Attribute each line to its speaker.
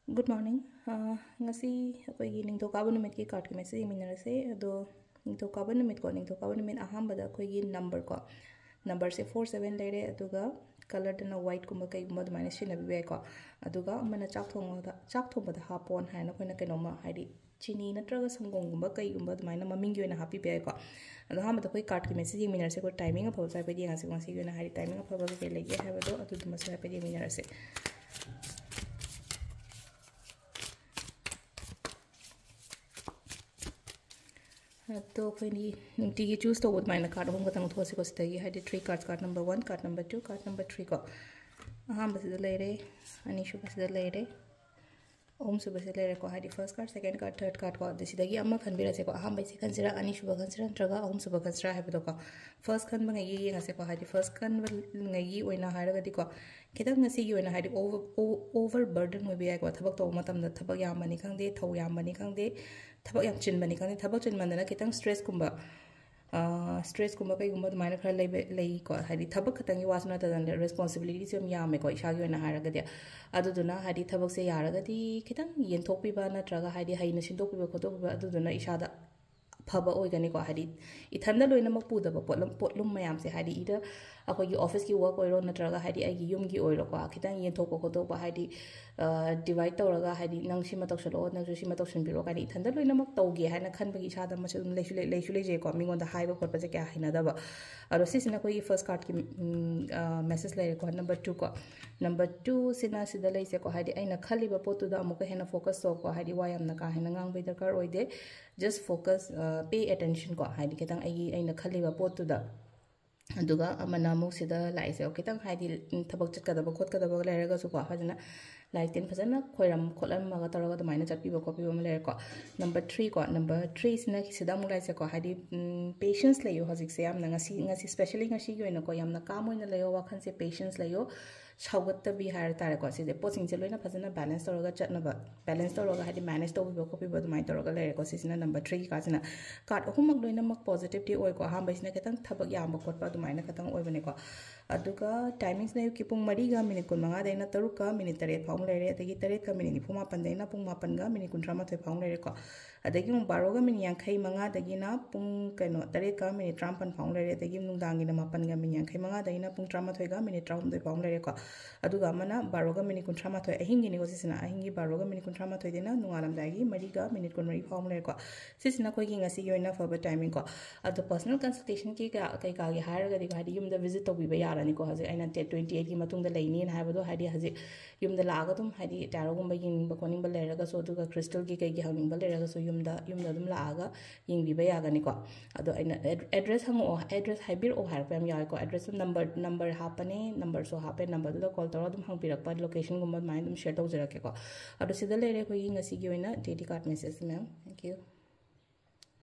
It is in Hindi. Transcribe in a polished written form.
Speaker 1: Good morning. Ngasi akoigi ningthokaba numit ki card ki message minarase ado ningthokaba numit ahambada akoigi number se 47 lere aduga color dana white kumba kai kumba dumai sinabi ko aduga mana chak thongba hapon haina koina kenoma haidi chini natraga sangong gumba kai gumba dumai maming gi oina happy be ko ado hambada koi card ki message minarase ko timing of sai pedi ngasi ngasi gi oina haidi timing of ke lege habado adu duma sai pedi minarase तो नुटी चूस तब अदम कार्ड अहम खतंग थोसीको है 3 cards card number 1 card number 2 card number 3 को अहम लेरे अनीसुब लेरे अहम सुब लेरे को है first card second card third card को खनबीरसे को अहम से खनसरा अनीसुब खनसरा नत्रगा अहम सुब खनसरा है फर्स्ट खनब येंगसे को है फर्स्ट खनब को खितंग ओवर बर्डन हो थबक तब थबक यामनी खंगे थौ यामनी खंगे थबक याम चिनबनी खंगे थबक चिनमंदना खितंग स्ट्रेस कुंबा कईगुंबा दुमाइना खरा लेई को हादि थबक खतंगी वासना तदन रेस्पॉन्सिबिलिटी से यामे को इशागी ओना हारगदि अदुदुना हादि थबक से यारगदि खितंग येंथोकपिबा नत्रगा हादि हाइना सिंदोकपिबा खोतोकपिबा अदुदुना इशादा फब ओइगनी को हादि इथंदा लोइनमक पुदबा पोटलुम मयाम से हादि इदा अखोगी ऑफिस की वर्क ओइरो नत्रगा हादि आइगी युम की ओइरो को खितंग येंथोकपा खोतोकपा हादि डिवाइड तौरगा हादि नंग सिमा तौसलो नंगसु सिमा तौसनबिरो कादि इथंदा लोइनमक तौगे हाना खनबगी इसादा मसु लेसु लेजे को मिंगोंदा हाइबा खोटपा से क्या हिनादबा अरो सिसिना कोई फर्स्ट कार्ड की मैसेज लेरे को नंबर 2 सिना सिदा लेसे को हादि आइना खलिबा पोतुदा अमुका हेना फोकस तो को हादि वायामना का हेना ngang दरकार ओइदे जस्ट फोकस पे अटेंशन को हादि खितंग आइना खलिबा पोतुदा अदुगा अमना मुसिदा लाइसे खितंग हादि थबक चटकदबा खोटकदबा लेरगसु को फजना लाइटेन फजना खोइरम खोलमगा तौरगा दुमाइना चटपिबा खोपिबा लेरे को नंबर 3 सिना सिदा मु लाइसे को हादि पेशेंस लेयो हजिक से यामना ngasi स्पेशली ngasi gi ओइना को यामना काम ओइना लेयो वाखन से पेशेंस लेयो छावगत भी हार तारे को सिदे पोसिंग से लोइना फजना बैलेंस तौरगा चटनबा बैलेंस तौरगा हादि मैनेज तौबिबा खोपिबा दुमाइ तौरगा लेरे को सिना नंबर 3 की काजना कार्ड अहुमक लोइना मक पॉजिटिव टी ओइ को हाम बसिना केतंग थबक याम खोटपा दुमाइना खतंग ओइबने को अदुगा टाइमिंग्स ने की पुंग 3 गा मिनिट 15 दैना 3 का मिनिट 3 फाउंग लेरे अदगी 3 का मिनिट 9 दैना पुंग 8 गा मिनिट 38 फाउंग लेरे को अदगी मुंग 12 गा मिनिट 55 दगिना पुंग कनो 3 का मिनिट 53 फाउंग लेरे अदगी नुंगदांगिना 8 गा मिनिट 55 दैना पुंग 38 गा मिनिट 39 फाउंग लेरे को अदुगा मना 12 गा मिनिट 38 अहिंगी नि सिना अहिंगी 12 गा मिनिट 38 देना नुंगालमदागी 3 गा मिनिट 19 फाउंग लेरे को सिना कोई ngasi gi oina faba timing ko ado personal consultation ki kai ka gi hairaga di hadi yumda visit tobiba yarani ko haje aina 28 ki matungda leini na habado hadi haje yumda laga tum hadi taro gumba yingba koning ba leraga so duga crystal ki kai gi hawning ba leraga so yumda dum laga yingbiba yagani ko ado aina address hango address haibir o har pam yai ko address number hapane number so hape number do call taro dum hang pirak pa location gumba mind dum share tawjara ke ko ado sida lere ko ngasi gi oina daily card message ma'am thank you